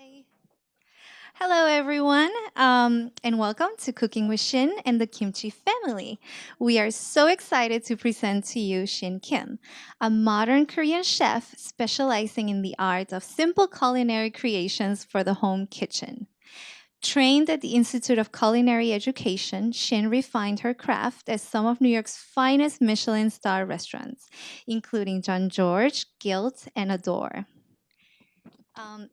Hi. Hello, everyone, and welcome to Cooking with Shin and the Kimchi Family. We are so excited to present to you Shin Kim, a modern Korean chef specializing in the art of simple culinary creations for the home kitchen. Trained at the Institute of Culinary Education, Shin refined her craft at some of New York's finest Michelin star restaurants, including John George, Gilt, and Adore.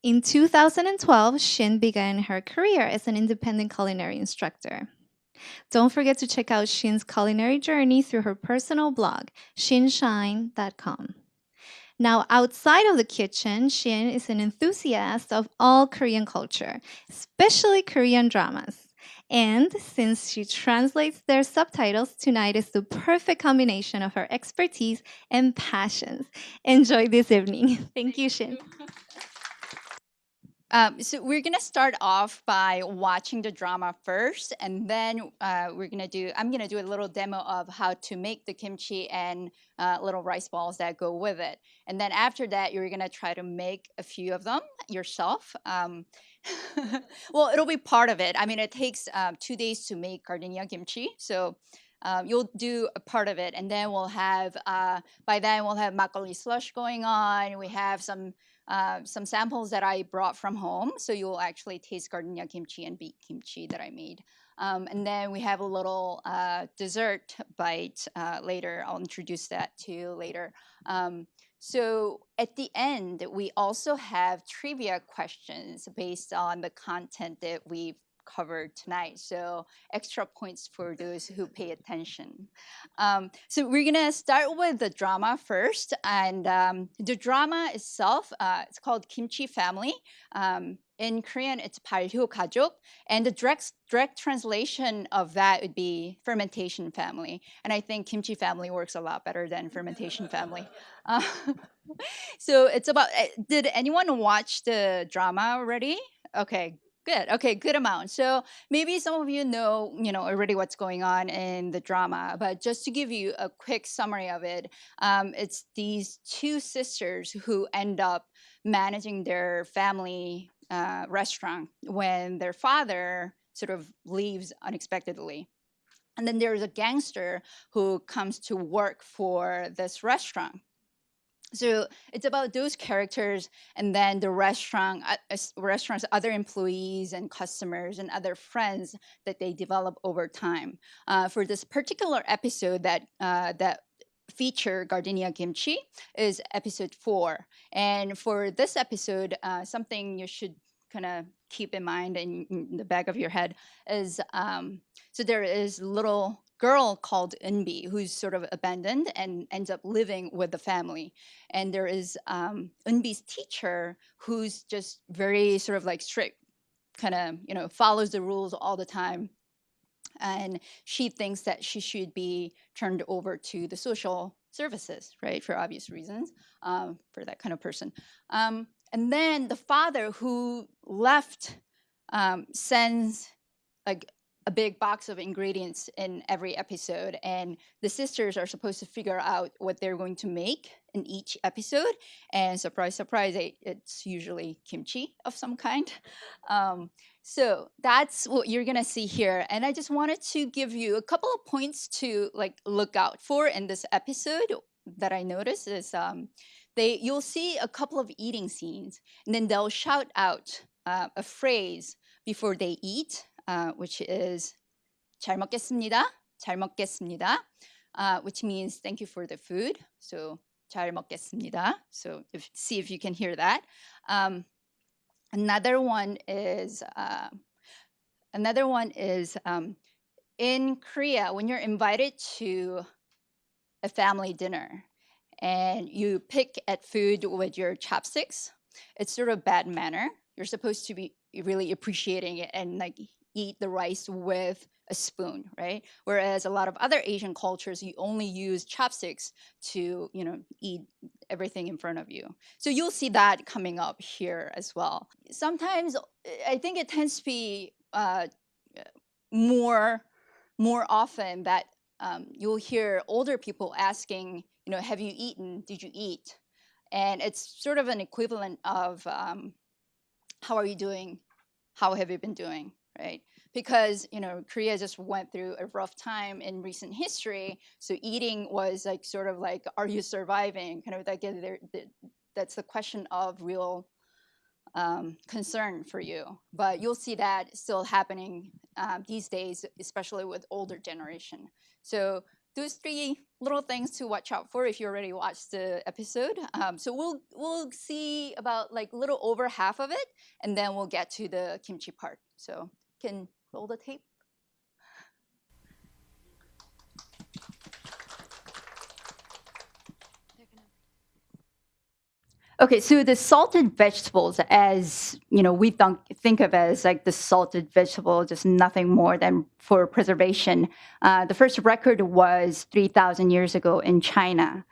In 2012, Shin began her career as an independent culinary instructor. Don't forget to check out Shin's culinary journey through her personal blog, shinshine.com. Now, outside of the kitchen, Shin is an enthusiast of all Korean culture, especially Korean dramas. And since she translates their subtitles, tonight is the perfect combination of her expertise and passions. Enjoy this evening. Thank you, Shin. So we're gonna start off by watching the drama first, and then I'm gonna do a little demo of how to make the kimchi and little rice balls that go with it. And then after that, you're gonna try to make a few of them yourself. Well, it'll be part of it. I mean, it takes 2 days to make Gardenia Kimchi, so. You'll do a part of it, and then we'll have by then we'll have Makgeolli slush going on. We have some samples that I brought from home. So you'll actually taste Gardenia kimchi and beet kimchi that I made. And then we have a little dessert bite later. I'll introduce that to you later. So at the end, we also have trivia questions based on the content that we've covered tonight. So extra points for those who pay attention. So we're gonna start with the drama first, and the drama itself, it's called Kimchi Family. In Korean, it's 발효 가족, and the direct translation of that would be Fermentation Family. And I think Kimchi Family works a lot better than Fermentation Family. Uh, so it's about. Did anyone watch the drama already? Okay, good. Okay, good amount. So maybe some of you know already what's going on in the drama, but just to give you a quick summary of it, it's these two sisters who end up managing their family restaurant when their father sort of leaves unexpectedly. And then there's a gangster who comes to work for this restaurant. So it's about those characters, and then the restaurant's other employees and customers and other friends that they develop over time. For this particular episode that feature Gardenia Kimchi is episode 4, and for this episode, something you should kind of keep in mind in the back of your head is so there is little girl called Unbi who's sort of abandoned and ends up living with the family, and there is Unbi's teacher who's just very sort of like strict, kind of follows the rules all the time, and she thinks that she should be turned over to the social services, right, for obvious reasons, for that kind of person. And then the father who left sends like a big box of ingredients in every episode, and the sisters are supposed to figure out what they're going to make in each episode. And surprise, surprise, it's usually kimchi of some kind. So that's what you're gonna see here, and I just wanted to give you a couple of points to like look out for in this episode that I noticed is you'll see a couple of eating scenes, and then they'll shout out a phrase before they eat, which is 잘 먹겠습니다, 잘 먹겠습니다, which means thank you for the food. So 잘 먹겠습니다. So see if you can hear that. Another one is in Korea, when you're invited to a family dinner and you pick at food with your chopsticks, it's sort of bad manner. You're supposed to be really appreciating it and like eat the rice with a spoon, right? Whereas a lot of other Asian cultures, you only use chopsticks to, eat everything in front of you. So you'll see that coming up here as well. Sometimes I think it tends to be more often that you'll hear older people asking, have you eaten? Did you eat? And it's sort of an equivalent of how are you doing? How have you been doing, right? Because Korea just went through a rough time in recent history, so eating was like sort of like, are you surviving? Kind of like that's the question of real concern for you. But you'll see that still happening these days, especially with older generation. So those three little things to watch out for if you already watched the episode. So we'll see about like little over half of it, and then we'll get to the kimchi part. So can roll the tape. Okay, so the salted vegetables, as we think of as like the salted vegetable, just nothing more than for preservation. The first record was 3,000 years ago in China.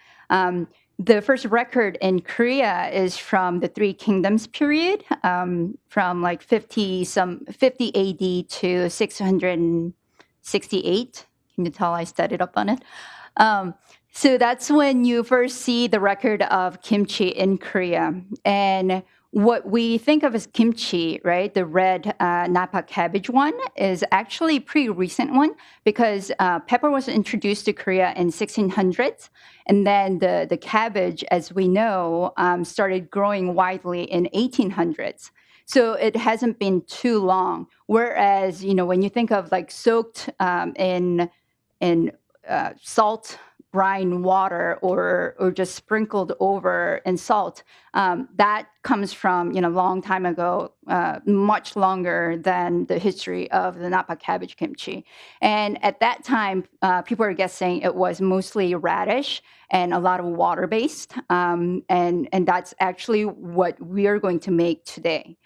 The first record in Korea is from the Three Kingdoms period, from like 50 AD to 668. Can you tell I studied up on it? So that's when you first see the record of kimchi in Korea. And what we think of as kimchi, right, the red napa cabbage one, is actually a pretty recent one because pepper was introduced to Korea in 1600s. And then the cabbage, as we know, started growing widely in 1800s. So it hasn't been too long. Whereas, when you think of like soaked in salt brine water or just sprinkled over in salt, that comes from a long time ago, much longer than the history of the Napa cabbage kimchi. And at that time, people are guessing it was mostly radish and a lot of water based, and that's actually what we are going to make today.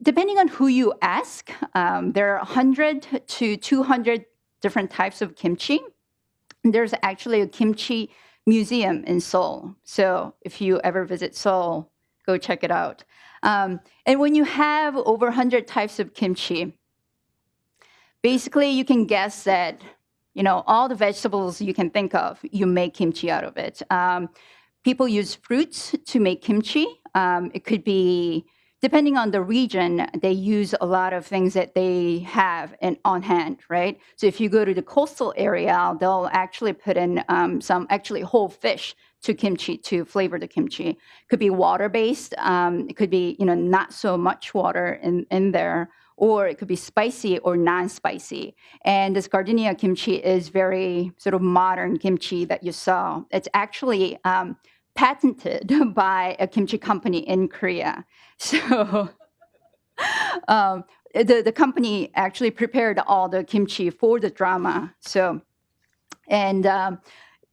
Depending on who you ask, there are 100 to 200 different types of kimchi. There's actually a kimchi museum in Seoul. So if you ever visit Seoul, go check it out. And when you have over 100 types of kimchi, basically you can guess that, all the vegetables you can think of, you make kimchi out of it. People use fruits to make kimchi. It could be, depending on the region, they use a lot of things that they have on hand, right? So if you go to the coastal area, they'll actually put in some actually whole fish to kimchi to flavor the kimchi. It could be water-based. It could be, not so much water in there, or it could be spicy or non-spicy. And this Gardenia kimchi is very sort of modern kimchi that you saw. It's actually patented by a kimchi company in Korea. So the company actually prepared all the kimchi for the drama. So, and a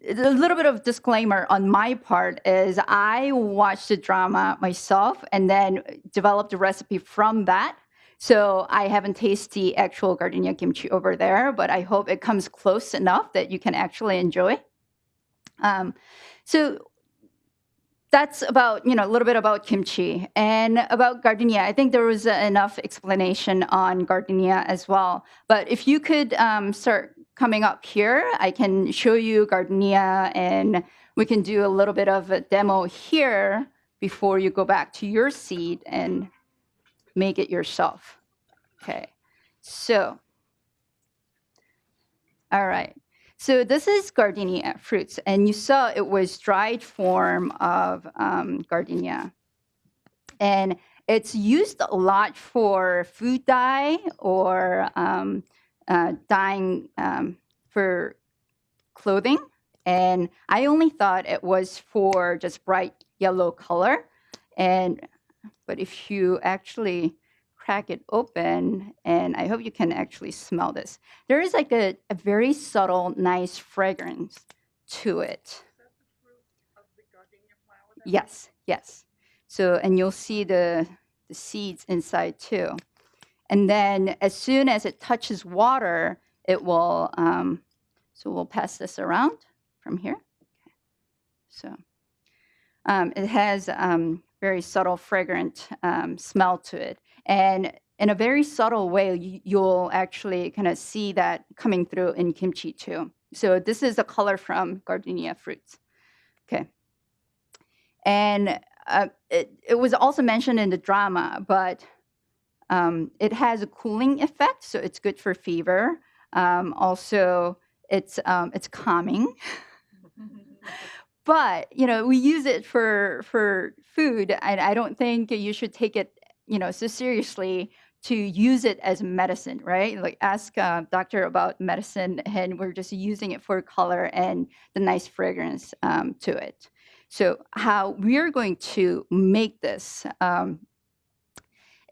little bit of disclaimer on my part is I watched the drama myself and then developed a recipe from that. So I haven't tasted the actual Gardenia kimchi over there, but I hope it comes close enough that you can actually enjoy. So that's about, a little bit about kimchi. And about Gardenia, I think there was enough explanation on Gardenia as well. But if you could start coming up here, I can show you Gardenia, and we can do a little bit of a demo here before you go back to your seat and make it yourself. Okay, so, all right. So this is Gardenia fruits, and you saw it was dried form of Gardenia. And it's used a lot for food dye or dyeing for clothing. And I only thought it was for just bright yellow color. But if you actually crack it open, and I hope you can actually smell this. There is like a very subtle, nice fragrance to it. Is that the fruit of the gardenia flower? Yes, yes. So, and you'll see the seeds inside too. And then as soon as it touches water, it will, so we'll pass this around from here. Okay. So it has very subtle, fragrant smell to it. And in a very subtle way, you'll actually kind of see that coming through in kimchi too. So this is the color from Gardenia fruits. Okay. And it was also mentioned in the drama, but it has a cooling effect, so it's good for fever. Also, it's calming. But we use it for food, and I don't think you should take it so seriously to use it as medicine, right? Like ask a doctor about medicine, and we're just using it for color and the nice fragrance to it. So how we're going to make this,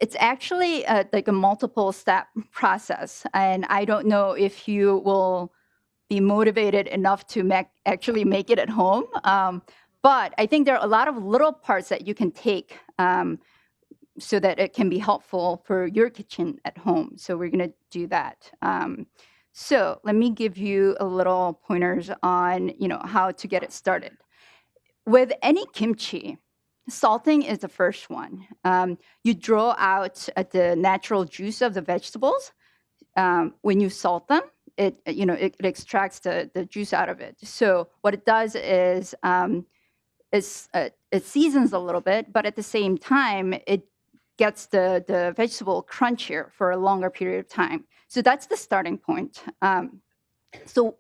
it's actually like a multiple step process, and I don't know if you will be motivated enough to actually make it at home. But I think there are a lot of little parts that you can take so that it can be helpful for your kitchen at home. So we're going to do that. So let me give you a little pointers on how to get it started. With any kimchi, salting is the first one. You draw out the natural juice of the vegetables. When you salt them, it extracts the juice out of it. So what it does is it seasons a little bit, but at the same time it gets the vegetable crunchier for a longer period of time. So that's the starting point. So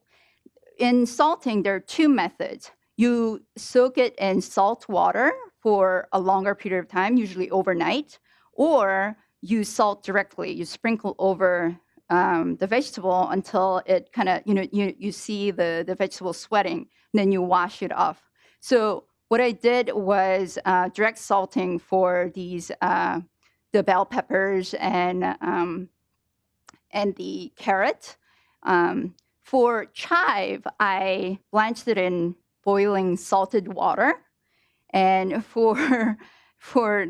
in salting, there are two methods. You soak it in salt water for a longer period of time, usually overnight, or you salt directly. You sprinkle over the vegetable until it kind of, you see the vegetable sweating, and then you wash it off. So what I did was direct salting for these, the bell peppers and the carrot. For chive, I blanched it in boiling salted water. And for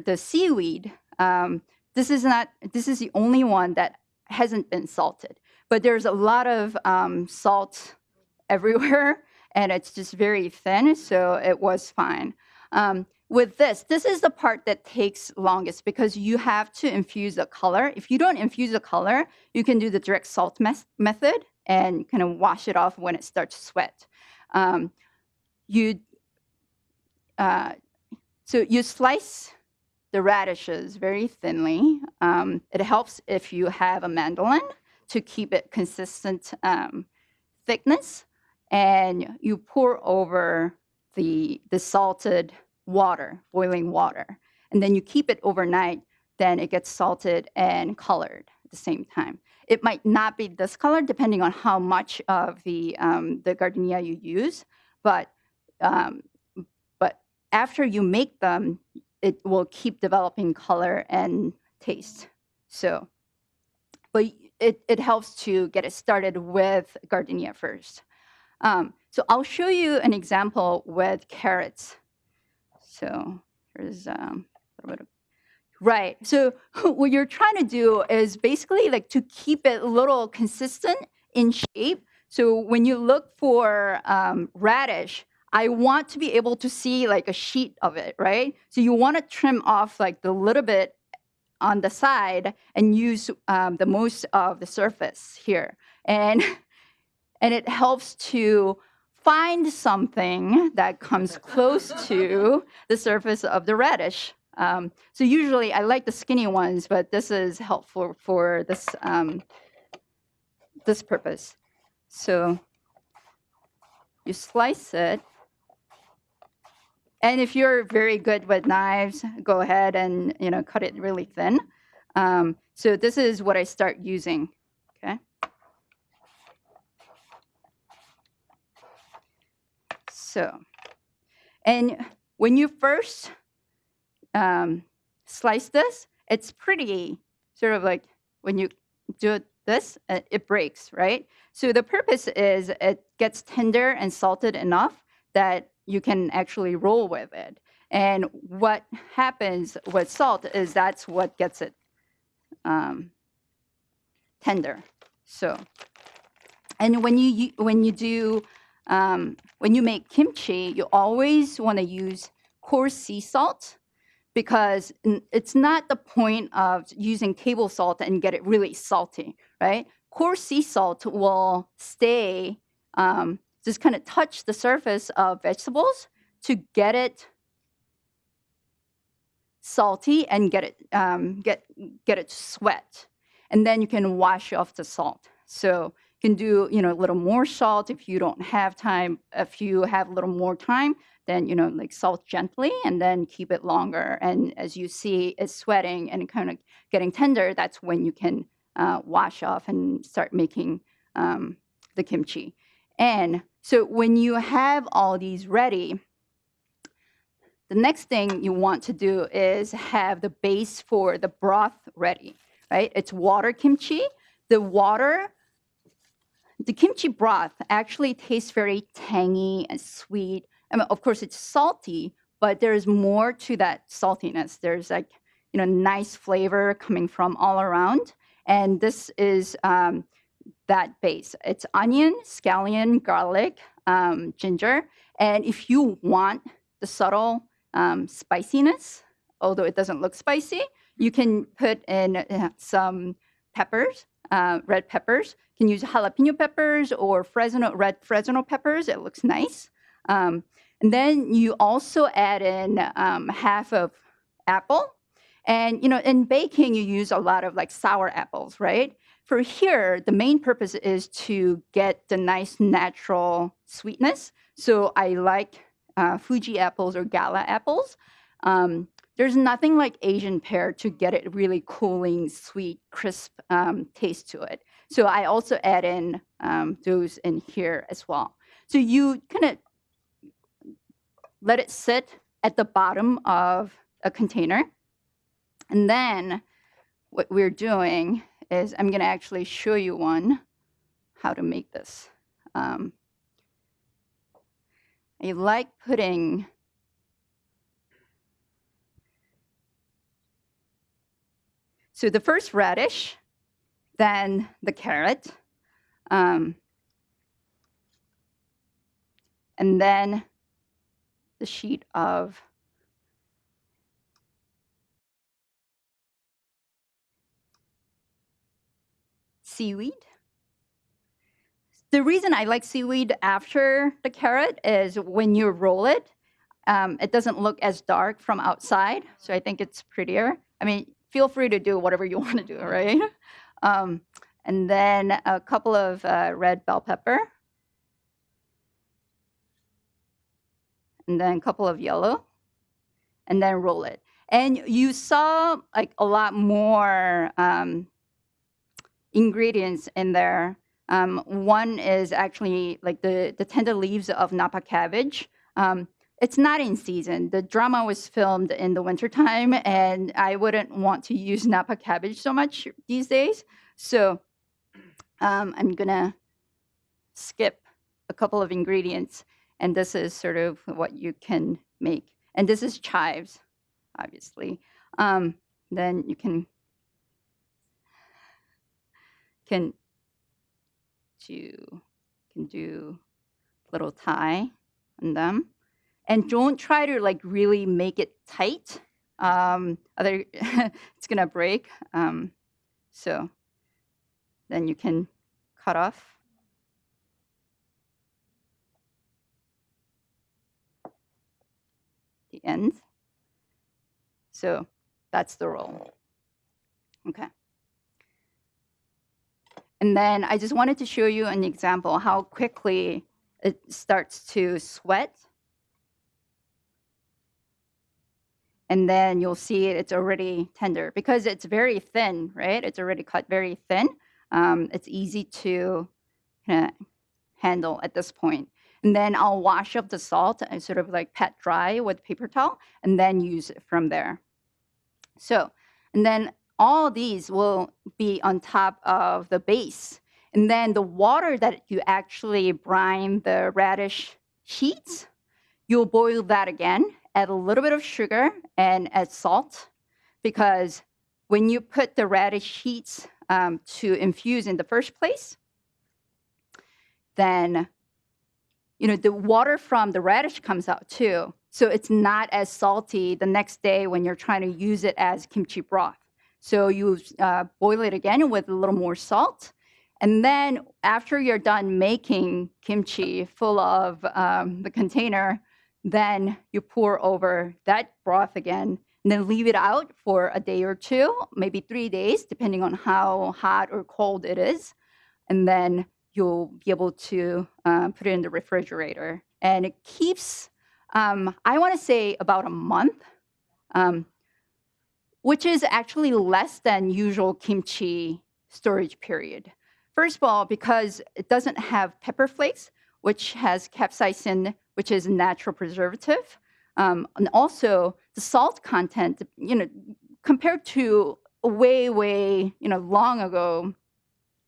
the seaweed, this is the only one that hasn't been salted. But there's a lot of salt everywhere, and it's just very thin, so it was fine. With this is the part that takes longest because you have to infuse the color. If you don't infuse the color, you can do the direct salt method and kind of wash it off when it starts to sweat. So you slice the radishes very thinly. It helps if you have a mandolin to keep it consistent thickness, and you pour over the salted water, boiling water, and then you keep it overnight. Then it gets salted and colored at the same time. It might not be this color depending on how much of the gardenia you use, but after you make them, it will keep developing color and taste. So, but it helps to get it started with gardenia first. So I'll show you an example with carrots. So here's a little bit of, right. So what you're trying to do is basically like to keep it a little consistent in shape. So when you look for radish, I want to be able to see like a sheet of it, right? So you want to trim off like the little bit on the side and use the most of the surface here. And it helps to find something that comes close to the surface of the radish. So usually I like the skinny ones, but this is helpful for this, this purpose. So you slice it. And if you're very good with knives, go ahead and cut it really thin. So this is what I start using. Okay. So, and when you first slice this, it's pretty sort of like when you do this, it breaks, right? So the purpose is it gets tender and salted enough that you can actually roll with it. And what happens with salt is that's what gets it tender. So, and when you make kimchi, you always want to use coarse sea salt because it's not the point of using table salt and get it really salty, right? Coarse sea salt will stay just kind of touch the surface of vegetables to get it salty and get it sweat, and then you can wash off the salt. So you can do a little more salt if you don't have time. If you have a little more time, then like salt gently and then keep it longer. And as you see it's sweating and kind of getting tender, that's when you can wash off and start making the kimchi. And so when you have all these ready, the next thing you want to do is have the base for the broth ready, right? It's water kimchi. The kimchi broth actually tastes very tangy and sweet. I mean, of course, it's salty, but there's more to that saltiness. There's like, nice flavor coming from all around. And this is that base. It's onion, scallion, garlic, ginger. And if you want the subtle spiciness, although it doesn't look spicy, you can put in some peppers, red peppers. You can use jalapeno peppers or red Fresno peppers. It looks nice. And then you also add in half of apple. And, in baking, you use a lot of like sour apples, right? For here, the main purpose is to get the nice natural sweetness. So I like Fuji apples or Gala apples. There's nothing like Asian pear to get it really cooling, sweet, crisp taste to it. So I also add in those in here as well. So you kind of let it sit at the bottom of a container. And then what we're doing is I'm going to actually show you how to make this. I like putting so the first radish, then the carrot, and then the sheet of seaweed. The reason I like seaweed after the carrot is when you roll it, it doesn't look as dark from outside. So I think it's prettier. I mean, feel free to do whatever you want to do, right? And then a couple of red bell pepper. And then a couple of yellow. And then roll it. And you saw like a lot more ingredients in there. One is actually like the tender leaves of napa cabbage. It's not in season. The drama was filmed in the wintertime, and I wouldn't want to use napa cabbage so much these days. So I'm going to skip a couple of ingredients, and this is sort of what you can make. And this is chives, obviously. Then you can do little tie on them, and don't try to like really make it tight. It's gonna break. So then you can cut off the ends. So that's the roll. Okay. And then I just wanted to show you an example how quickly it starts to sweat. And then you'll see it's already tender because it's very thin, right? It's already cut very thin. It's easy to handle at this point. And then I'll wash up the salt and sort of like pat dry with paper towel and then use it from there. So, and then all these will be on top of the base. And then the water that you actually brine the radish sheets, you'll boil that again, add a little bit of sugar and add salt, because when you put the radish sheets to infuse in the first place, then the water from the radish comes out too. So it's not as salty the next day when you're trying to use it as kimchi broth. So you boil it again with a little more salt. And then after you're done making kimchi full of the container, then you pour over that broth again. and then leave it out for a day or two, maybe 3 days, depending on how hot or cold it is. And then you'll be able to put it in the refrigerator. And it keeps, I want to say, about a month, which is actually less than usual kimchi storage period. First of all, because it doesn't have pepper flakes, which has capsaicin, which is a natural preservative. And also the salt content, compared to way, long ago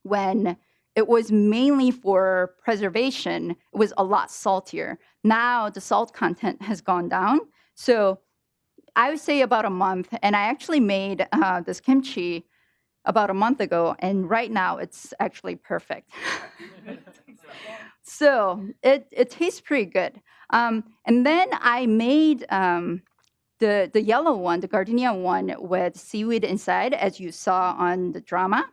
when it was mainly for preservation, it was a lot saltier. Now the salt content has gone down. So I would say about a month. And I actually made this kimchi about a month ago. And right now it's actually perfect. So it tastes pretty good. And then I made the yellow one, the Gardenia one, with seaweed inside, as you saw on the drama.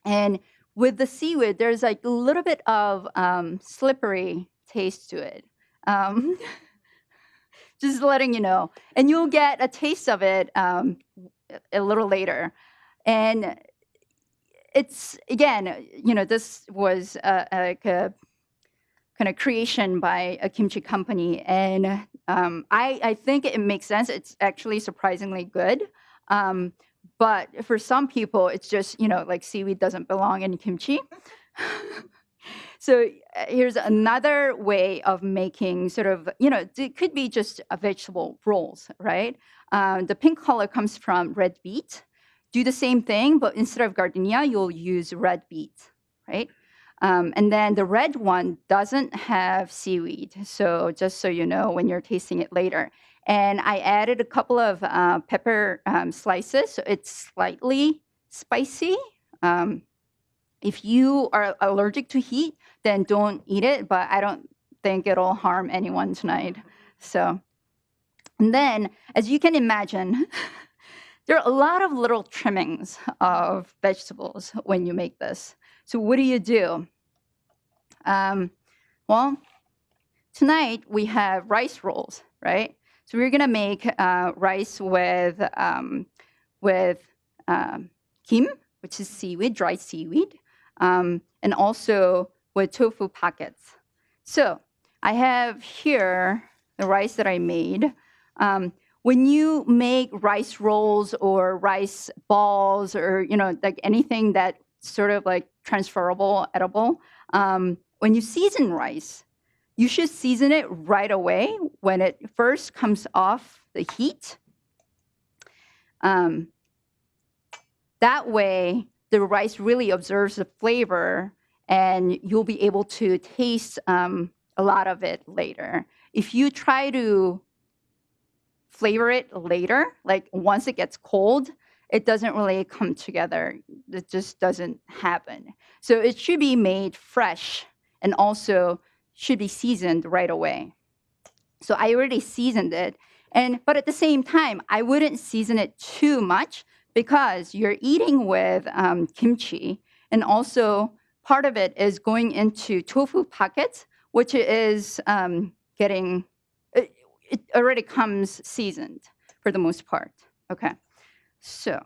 And with the seaweed, there's like a little bit of slippery taste to it. Just letting you know. And you'll get a taste of it a little later. And it's, again, this was a kind of creation by a kimchi company. And I think it makes sense. It's actually surprisingly good. But for some people, it's just, like seaweed doesn't belong in kimchi. So here's another way of making sort of, it could be just a vegetable rolls, right? The pink color comes from red beet. Do the same thing, but instead of gardenia, you'll use red beet, right? And then the red one doesn't have seaweed. So just so you know when you're tasting it later. And I added a couple of pepper slices. So it's slightly spicy. If you are allergic to heat, then don't eat it. But I don't think it'll harm anyone tonight. So, and then, as you can imagine, there are a lot of little trimmings of vegetables when you make this. So what do? Well, tonight we have rice rolls, right? So we're gonna make rice with kim, which is seaweed, dry seaweed, and also with tofu pockets. So I have here the rice that I made. When you make rice rolls or rice balls or like anything that sort of like transferable, edible, when you season rice, you should season it right away when it first comes off the heat. That way, the rice really absorbs the flavor, and you'll be able to taste a lot of it later. If you try to flavor it later, like once it gets cold, it doesn't really come together. It just doesn't happen. So it should be made fresh and also should be seasoned right away. So I already seasoned it. But at the same time, I wouldn't season it too much because you're eating with kimchi. And also part of it is going into tofu pockets, which is it already comes seasoned for the most part. Okay. So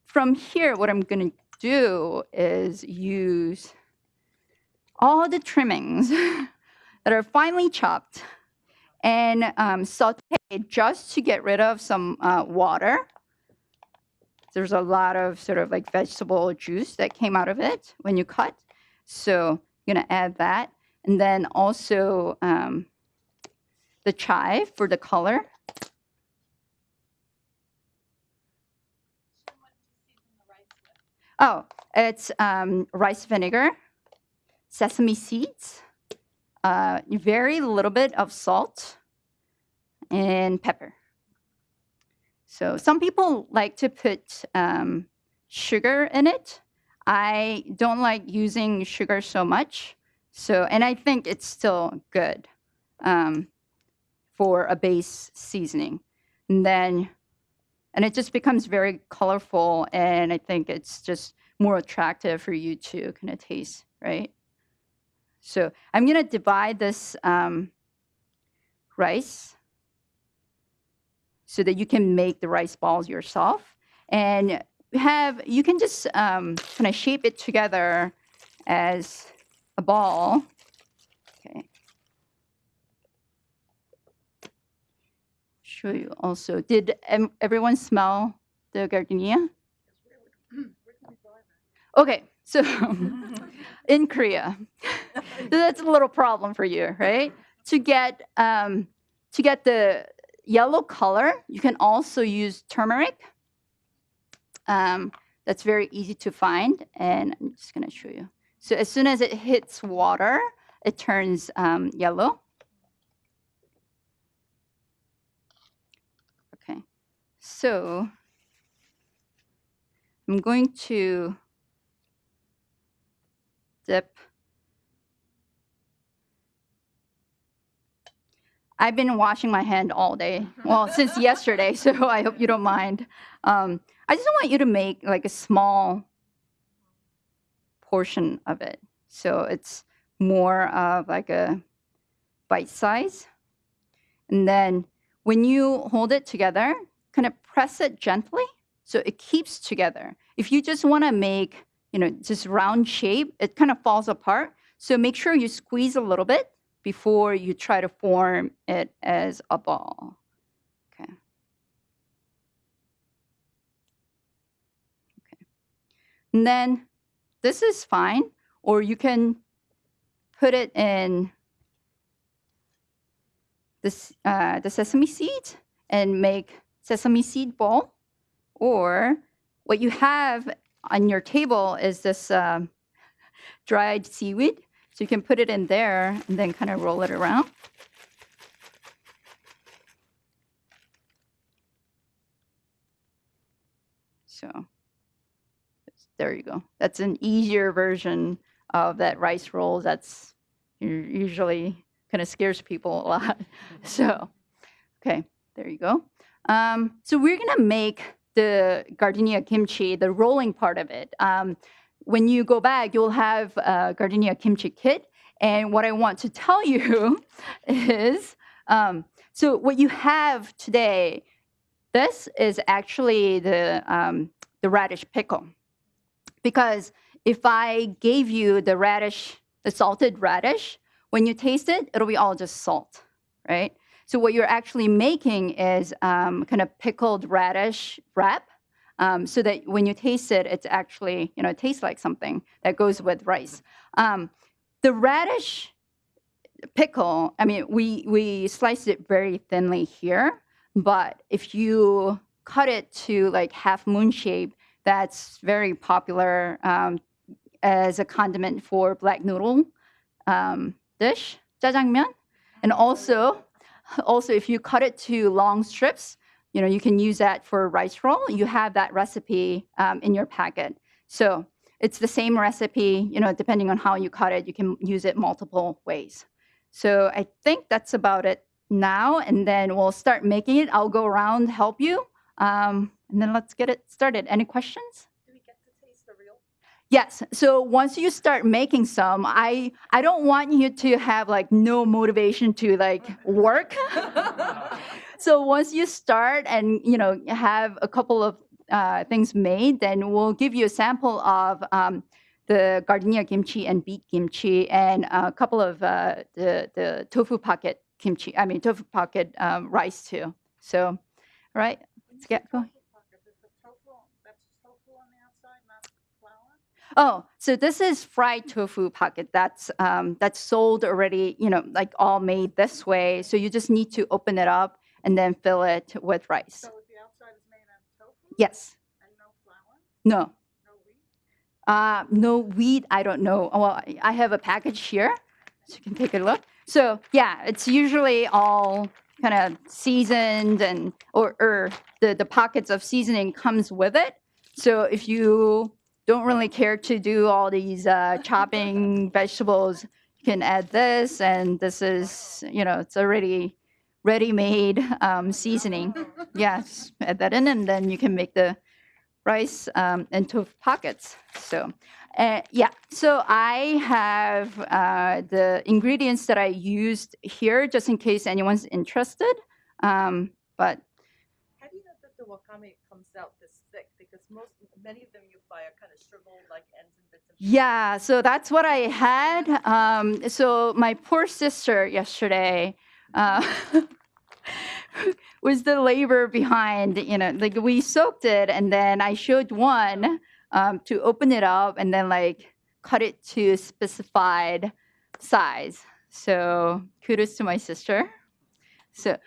from here, what I'm going to do is use all the trimmings that are finely chopped and sauteed just to get rid of some water. There's a lot of sort of like vegetable juice that came out of it when you cut. So I'm going to add that. And then also the chive for the color. Oh, it's rice vinegar, sesame seeds, very little bit of salt, and pepper. So some people like to put sugar in it. I don't like using sugar so much. So, and I think it's still good for a base seasoning. And it just becomes very colorful, and I think it's just more attractive for you to kind of taste, right? So I'm going to divide this rice. so that you can make the rice balls yourself. And you can just kind of shape it together as a ball. Okay. Show you also. Did everyone smell the gardenia? Okay, so in Korea, that's a little problem for you, right? To get the yellow color, you can also use turmeric. That's very easy to find, and I'm just gonna show you. So as soon as it hits water, it turns yellow. Okay, so I'm going to dip. I've been washing my hand all day, well, since yesterday, so I hope you don't mind. I just want you to make like a small portion of it, so it's more of like a bite size. And then when you hold it together, kind of press it gently so it keeps together. If you just want to make, just round shape, it kind of falls apart. So make sure you squeeze a little bit before you try to form it as a ball. Okay. And then this is fine, or you can put it in this, the sesame seed and make sesame seed ball. Or what you have on your table is this dried seaweed. So you can put it in there and then kind of roll it around. So there you go. That's an easier version of that rice roll. That's usually kind of scares people a lot. So, okay, there you go. So we're gonna make the Gardenia Kimchi, the rolling part of it. When you go back, you'll have a Gardenia Kimchi kit. And what I want to tell you is, so what you have today, this is actually the radish pickle. Because if I gave you the salted radish, when you taste it, it'll be all just salt, right? So what you're actually making is kind of pickled radish wrap, so that when you taste it, it's actually, it tastes like something that goes with rice. The radish pickle, I mean, we sliced it very thinly here, but if you cut it to like half moon shape, that's very popular as a condiment for black noodle dish, jjajangmyeon. And also if you cut it to long strips, you can use that for rice roll. You have that recipe in your packet. So it's the same recipe, depending on how you cut it, you can use it multiple ways. So I think that's about it now, and then we'll start making it. I'll go around, help you, and then let's get it started. Any questions? Do we get to taste the real? Yes. So once you start making some, I don't want you to have like no motivation to like work. So once you start and have a couple of things made, then we'll give you a sample of the Gardenia kimchi and beet kimchi and a couple of the tofu pocket kimchi. I mean tofu pocket rice too. So, right, let's get going. That's tofu on the outside, not flour? Oh, so this is fried tofu pocket. That's sold already. Like all made this way. So you just need to open it up and then fill it with rice. So the outside is made out of tofu? Yes. And no flour? No. No wheat? No wheat. I don't know. Well, I have a package here, so you can take a look. So yeah, it's usually all kind of seasoned or the pockets of seasoning comes with it. So if you don't really care to do all these chopping vegetables, you can add this, and this is it's already ready-made seasoning. Yeah, just add that in, and then you can make the rice into pockets. So, yeah. So I have the ingredients that I used here, just in case anyone's interested. But wakame comes out this thick? Because many of them you buy are kind of shriveled, like ends and bits and pieces. Yeah, so that's what I had. So my poor sister yesterday was the labor behind, like we soaked it and then I showed one to open it up and then like cut it to specified size. So kudos to my sister. So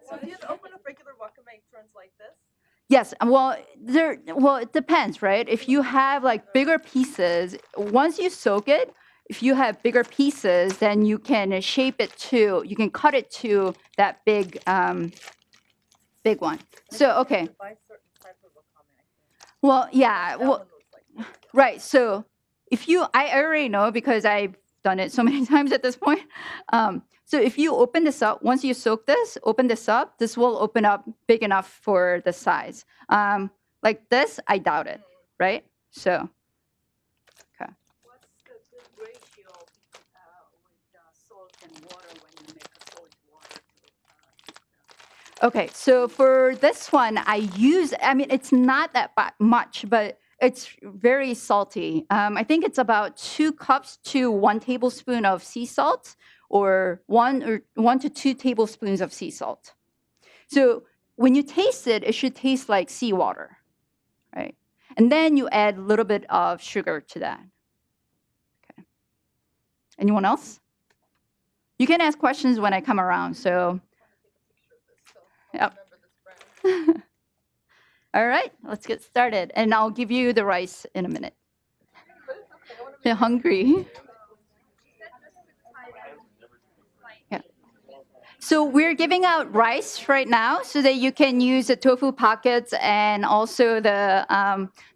So if you open a regular wakame, it turns like this? yes, well, it depends, right? If you have like bigger pieces, once you soak it, if you have bigger pieces, then you can you can cut it to that big one. So okay. To buy certain type of wakame, I think. Well, yeah. That Well, one looks like that. right. So I already know because I've done it so many times at this point. So if you open this up, once you soak this, open this up, this will open up big enough for the size. Like this, I doubt it, right? So, okay. What's the good ratio with salt and water when you make a salt water? Okay, so for this one, it's not that much, but it's very salty. I think it's about 2 cups to 1 tablespoon of sea salt, or 1 to 2 tablespoons of sea salt. So when you taste it, it should taste like seawater, right? And then you add a little bit of sugar to that. Okay. Anyone else? You can ask questions when I come around. So. Yep. All right, let's get started. And I'll give you the rice in a minute. I'm hungry. Yeah. So we're giving out rice right now so that you can use the tofu pockets and also the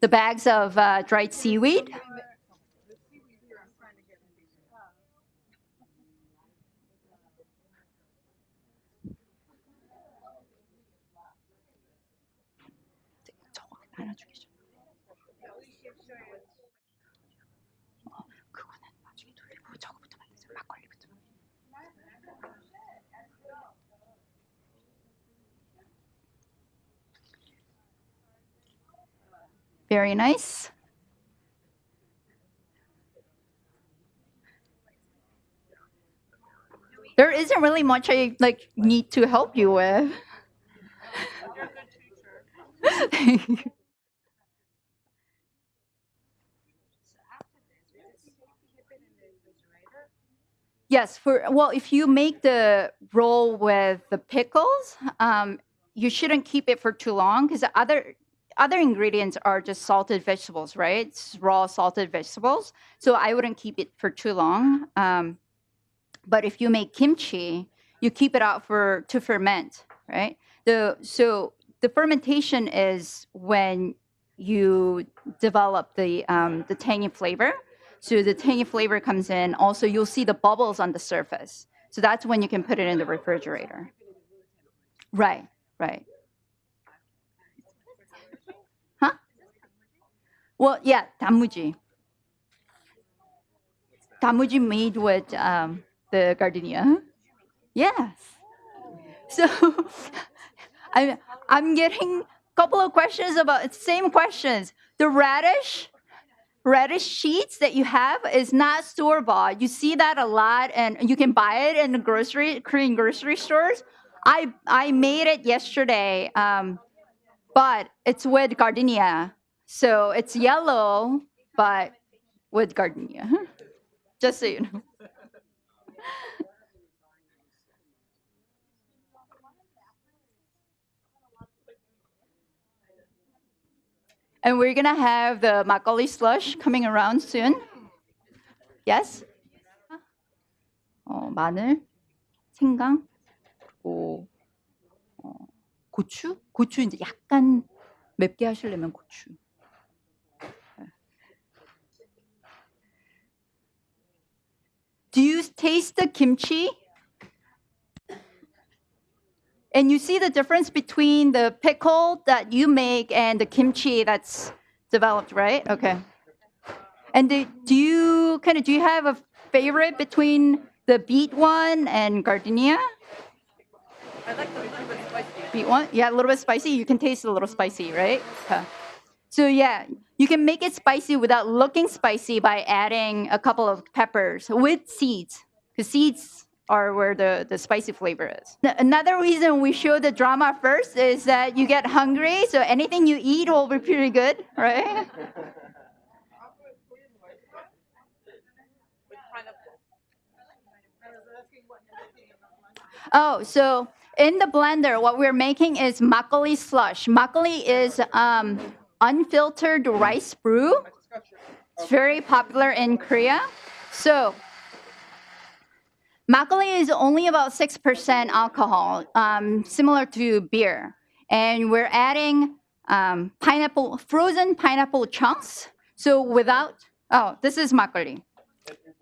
bags of dried seaweed. Very nice. There isn't really much I need to help you with. Thank you. Yes, if you make the roll with the pickles, you shouldn't keep it for too long because the other ingredients are just salted vegetables, right? It's raw salted vegetables. So I wouldn't keep it for too long. But if you make kimchi, you keep it out to ferment, right? So the fermentation is when you develop the tangy flavor. So the tangy flavor comes in. Also, you'll see the bubbles on the surface. So that's when you can put it in the refrigerator. Right. Huh? Well, yeah, 단무지. Tanmuji made with the Gardenia. Yes. So I'm getting a couple of questions about same questions. The radish sheets that you have is not store bought. You see that a lot, and you can buy it in the Korean grocery stores. I made it yesterday, but it's with Gardenia, so it's yellow, but with Gardenia. Just so you know. And we're gonna have the Makgeolli slush coming around soon. Yes? 마늘, 생강, 고추? 고추 이제 약간 맵게 하시려면 고추. Do you taste the kimchi? And you see the difference between the pickle that you make and the kimchi that's developed, right? Okay. And do you have a favorite between the beet one and Gardenia? I like the little bit spicy. You want? Yeah, a little bit spicy. You can taste a little spicy, right? Okay. So yeah, you can make it spicy without looking spicy by adding a couple of peppers with seeds, because seeds are where the spicy flavor is. Another reason we show the drama first is that you get hungry, so anything you eat will be pretty good, right? Oh, so in the blender, what we're making is makgeolli slush. Makgeolli is unfiltered rice brew. It's very popular in Korea. So makgeolli is only about 6% alcohol, similar to beer. And we're adding frozen pineapple chunks. So this is makgeolli.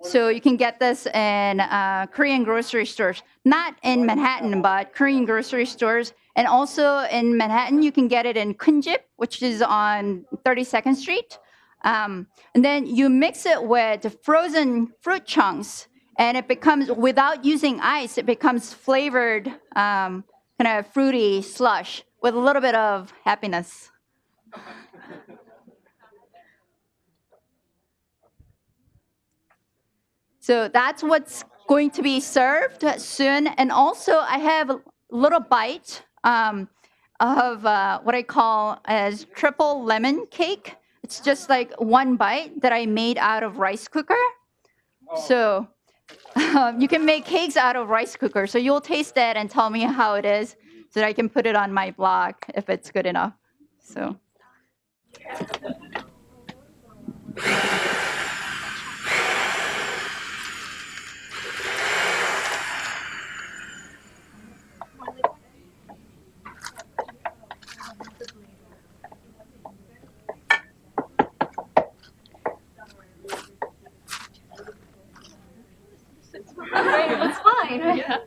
So you can get this in Korean grocery stores, not in Manhattan, but Korean grocery stores. And also in Manhattan, you can get it in Kunjip, which is on 32nd Street. And then you mix it with frozen fruit chunks, and it becomes, without using ice, it becomes flavored, kind of fruity slush with a little bit of happiness. So that's what's going to be served soon. And also, I have a little bite of what I call as triple lemon cake. It's just like one bite that I made out of rice cooker. So you can make cakes out of rice cooker. So you'll taste that and tell me how it is so that I can put it on my blog if it's good enough. So. It's fine. Yeah.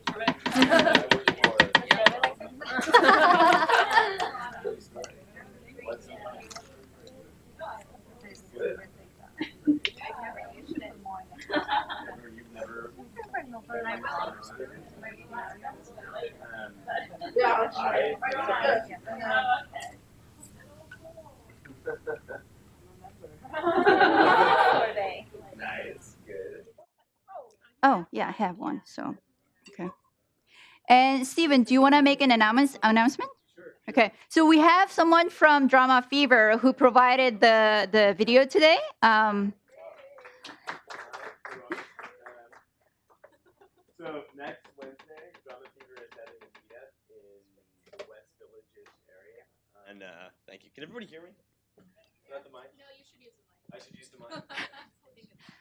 Oh, yeah, I have one. So, okay. And Steven, do you want to make an announcement? Sure. Okay. So we have someone from DramaFever who provided the video today. So next Wednesday, DramaFever is having a meetup in the West Village-ish area. And thank you. Can everybody hear me? Is that the mic? No, you should use the mic. I should use the mic.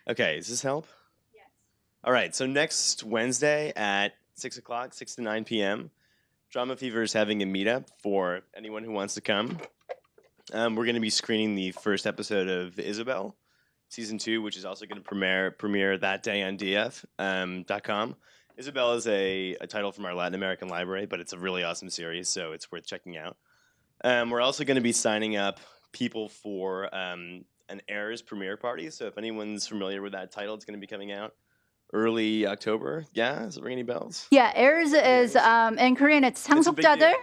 Okay, does this help? Yes. All right, so next Wednesday at 6 o'clock, 6 to 9 p.m., DramaFever is having a meetup for anyone who wants to come. We're going to be screening the first episode of Isabel, Season 2, which is also going to premiere that day on DF.com. Isabel is a title from our Latin American library, but it's a really awesome series, so it's worth checking out. We're also going to be signing up people for an Heirs premiere party, so if anyone's familiar with that title, it's going to be coming out early October. Yeah, does it ring any bells? Yeah, Heirs is in Korean. It's 상속자들,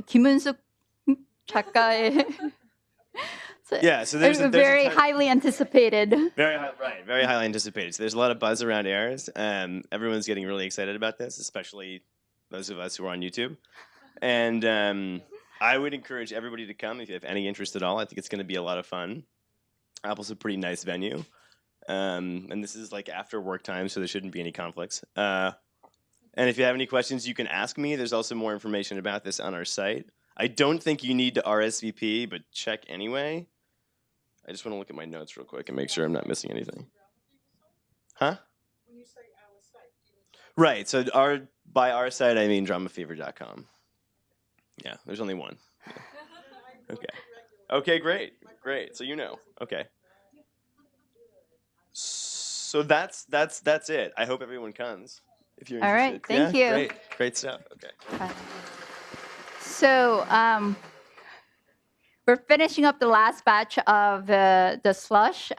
김은숙 작가의. So there's very highly anticipated. Very highly anticipated. So there's a lot of buzz around Heirs. Everyone's getting really excited about this, especially those of us who are on YouTube. And I would encourage everybody to come if you have any interest at all. I think it's going to be a lot of fun. Apple's a pretty nice venue. And this is like after work time, so there shouldn't be any conflicts. And if you have any questions, you can ask me. There's also more information about this on our site. I don't think you need to RSVP, but check anyway. I just want to look at my notes real quick and make sure I'm not missing anything. Huh? When you say our site, right. So by our site, I mean DramaFever.com. Yeah, there's only one. Yeah. Okay. Okay, great. So you know. Okay. So that's it. I hope everyone comes. If you're interested. All right. Thank you. Great stuff. Okay. So we're finishing up the last batch of the slush.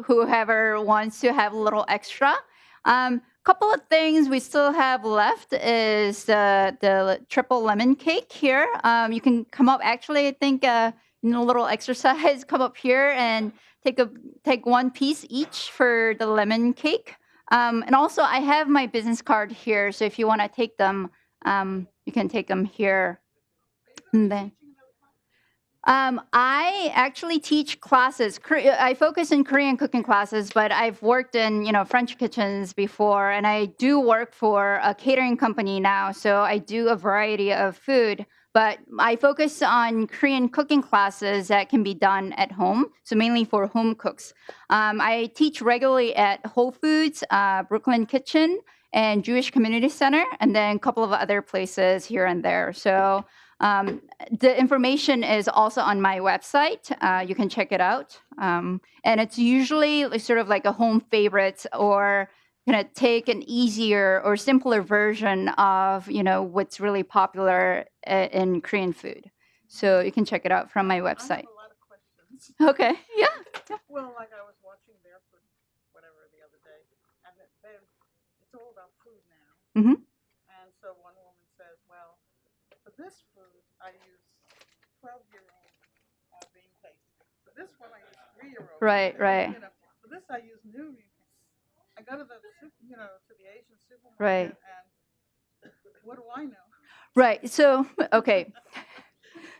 Whoever wants to have a little extra. couple of things we still have left is the triple lemon cake here. You can come up. Actually, I think a little exercise. Come up here and take one piece each for the lemon cake. And also, I have my business card here, so if you want to take them, you can take them here. And then. I actually teach classes. I focus in Korean cooking classes, but I've worked in French kitchens before, and I do work for a catering company now. So I do a variety of food, but I focus on Korean cooking classes that can be done at home. So mainly for home cooks. I teach regularly at Whole Foods, Brooklyn Kitchen, and Jewish Community Center, and then a couple of other places here and there. So. The information is also on my website. You can check it out. And it's usually sort of like a home favorite or kind of take an easier or simpler version of, what's really popular in Korean food. So you can check it out from my website. I have a lot of questions. Okay. Yeah. Well, like I was watching there for whatever the other day, and it's all about food now. Mm-hmm. And so one woman says, well, for this food, I use 12-year-old bean paste. For this one, I use 3-year-old. Right. For this, I use new bean paste. I go to the Asian supermarket, Right. and what do I know? Right. So, okay.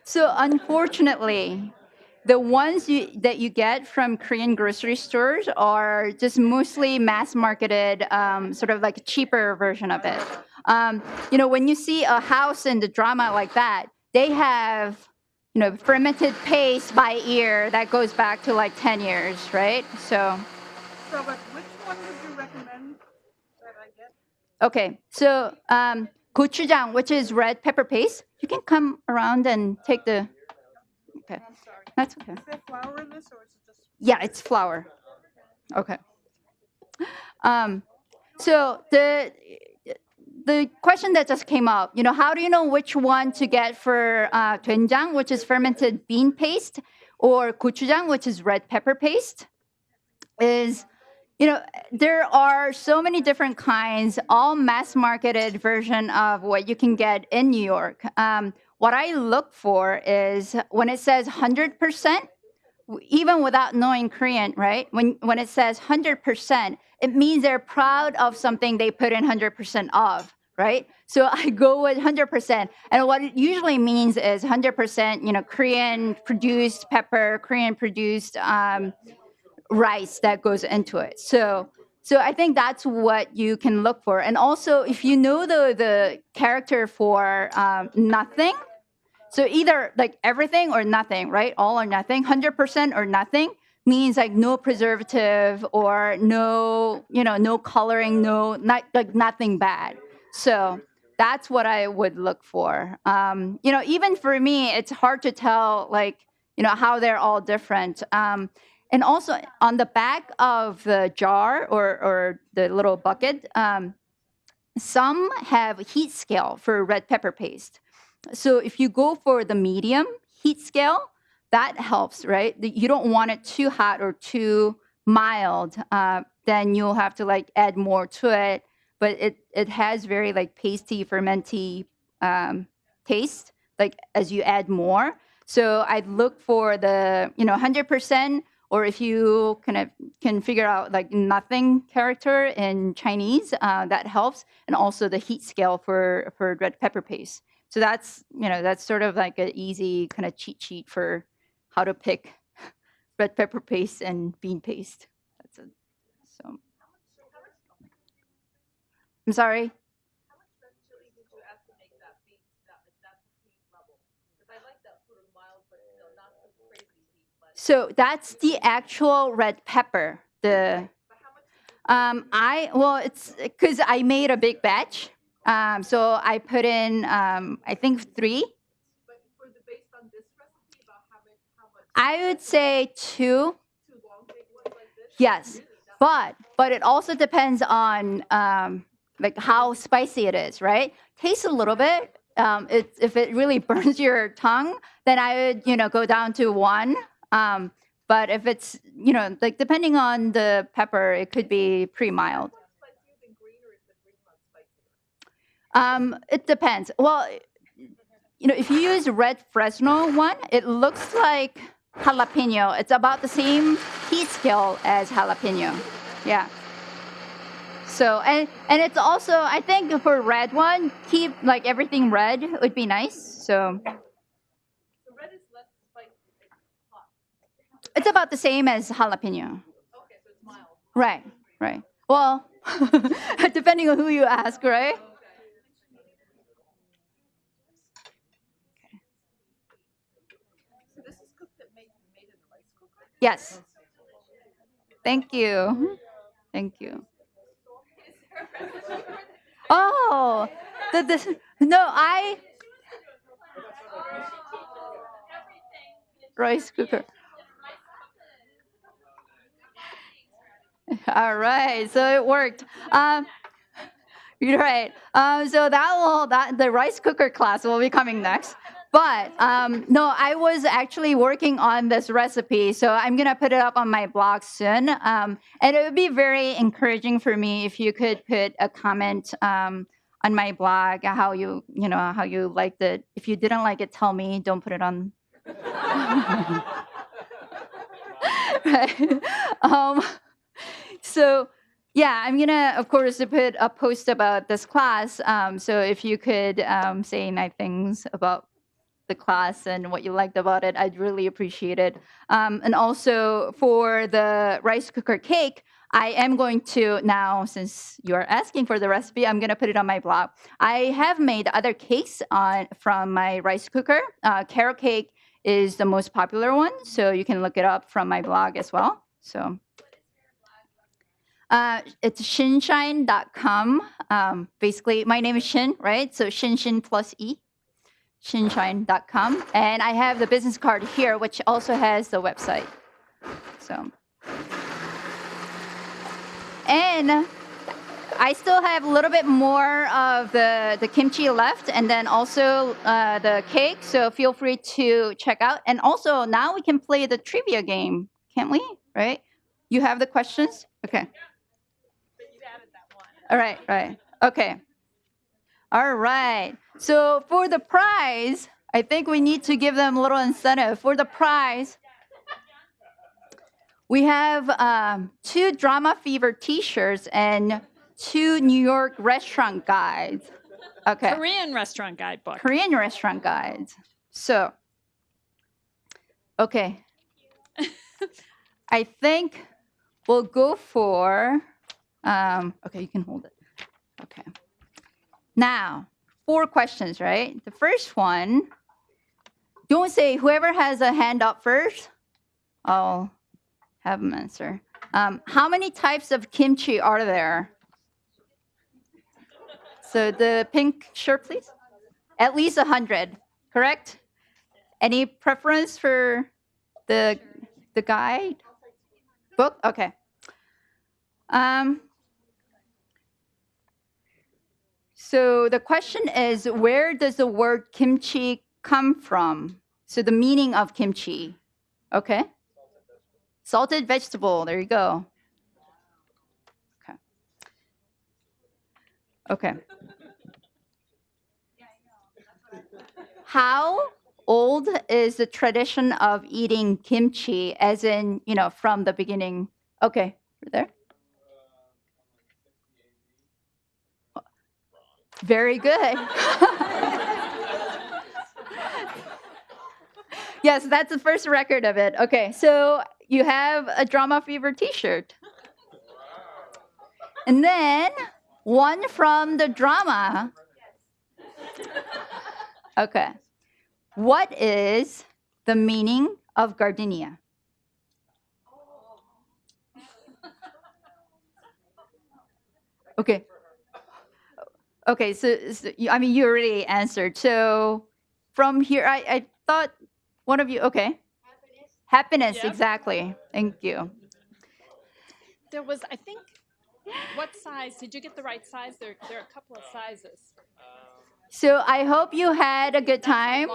So unfortunately, the ones that you get from Korean grocery stores are just mostly mass-marketed, sort of like a cheaper version of it. When you see a house in the drama like that, they have, fermented paste by ear that goes back to like 10 years, right? So, but which one would you recommend that I get? Okay. So, gochujang, which is red pepper paste, you can come around and take the. Okay. I'm sorry. That's okay. Is there flour in this, or is it just? Yeah, it's flour. Okay. So the question that just came up, how do you know which one to get for doenjang, which is fermented bean paste, or gochujang, which is red pepper paste? Is there are so many different kinds, all mass-marketed version of what you can get in New York. What I look for is when it says 100%, even without knowing Korean, right? When it says 100%, it means they're proud of something they put in 100% of, right? So I go with 100%. And what it usually means is 100%, Korean-produced pepper, Korean-produced rice that goes into it. So I think that's what you can look for. And also, if you know the character for nothing, so either like everything or nothing, right? All or nothing, 100% or nothing means like no preservative or no coloring, nothing bad. So that's what I would look for. Even for me, it's hard to tell how they're all different. And also on the back of the jar or the little bucket, some have heat scale for red pepper paste. So if you go for the medium heat scale, that helps, right? You don't want it too hot or too mild. Then you'll have to add more to it. But it has very pasty, fermenty taste, as you add more. So I'd look for the 100%. Or if you kind of can figure out nothing character in Chinese, that helps, and also the heat scale for red pepper paste. So that's sort of like an easy kind of cheat sheet for how to pick red pepper paste and bean paste. That's it. So I'm sorry. How much red chili did you add to make that heat level? Because I like that sort of mild, but still not too crazy heat. So that's the actual red pepper. But how much? It's because I made a big batch. So I put in I think 3. But based on this recipe, about how much? I would say 2. 2 long big ones like this. Yes, but it also depends on how spicy it is, right? Taste a little bit. If it really burns your tongue, then I would go down to 1. But if it's depending on the pepper, it could be pretty mild. Spicier than green, or is It depends. Well, if you use red Fresno one, it looks like jalapeno. It's about the same heat scale as jalapeno. Yeah. So and it's also, I think for red one, keep like everything red would be nice. So So red is less spicy, it's hot. it's about the same as jalapeno. Okay, so it's mild. Right. Well, depending on who you ask, right? So this is cooked and made in a rice cooker? Yes. Thank you. Thank you. Oh, rice cooker. All right, so it worked. You're right. So the rice cooker class will be coming next. But no, I was actually working on this recipe, so I'm gonna put it up on my blog soon. And it would be very encouraging for me if you could put a comment on my blog how you liked it. If you didn't like it, tell me. Don't put it on. Right. So yeah, I'm gonna, of course, put a post about this class. So if you could say nice things about the class and what you liked about it, I'd really appreciate it. And also for the rice cooker cake, I am going to now, since you are asking for the recipe, I'm gonna put it on my blog. I have made other cakes from my rice cooker. Carrot cake is the most popular one, so you can look it up from my blog as well. So. It's shinshine.com. Basically, my name is Shin, right? So Shin plus E, shinshine.com. And I have the business card here, which also has the website. So, and I still have a little bit more of the kimchi left, and then also the cake. So feel free to check out. And also now we can play the trivia game, can't we? Right? You have the questions? Okay. All right. Okay. All right. So for the prize, I think we need to give them a little incentive. For the prize, we have 2 DramaFever t-shirts and 2 New York restaurant guides. Okay. Korean restaurant guidebook. Korean restaurant guides. So, okay. I think we'll go for... okay, you can hold it. Okay. Now, 4 questions, right? The first one, don't say whoever has a hand up first, I'll have them answer. How many types of kimchi are there? So the pink shirt, please. At least 100, correct? Any preference for the guide book? Okay. So the question is, where does the word kimchi come from? So the meaning of kimchi. Okay. Salted vegetable. There you go. Okay. How old is the tradition of eating kimchi, as in, from the beginning? Okay, you're there. Very good. Yes, that's the first record of it. Okay, so you have a DramaFever t-shirt. And then one from the drama. Okay. What is the meaning of gardenia? Okay. Okay, so you already answered. So from here, I thought one of you, okay. Happiness, Yep. Exactly. Thank you. There was, I think, what size? Did you get the right size? There are a couple of sizes. So I hope you had a good time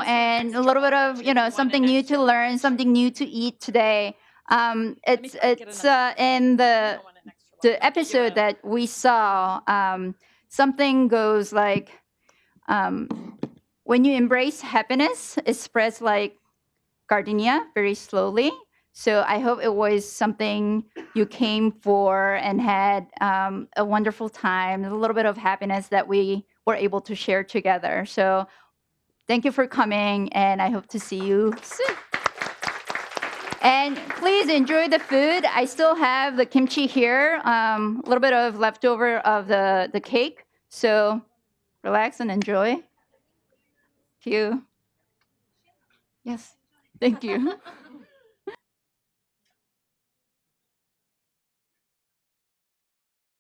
and a little bit of, something new to learn, something new to eat today. It's in the episode that we saw. something goes like, when you embrace happiness, it spreads like gardenia very slowly. So I hope it was something you came for and had a wonderful time, a little bit of happiness that we were able to share together. So thank you for coming, and I hope to see you soon. And please enjoy the food. I still have the kimchi here, a little bit of leftover of the cake. So relax and enjoy. Thank you. Yes, thank you.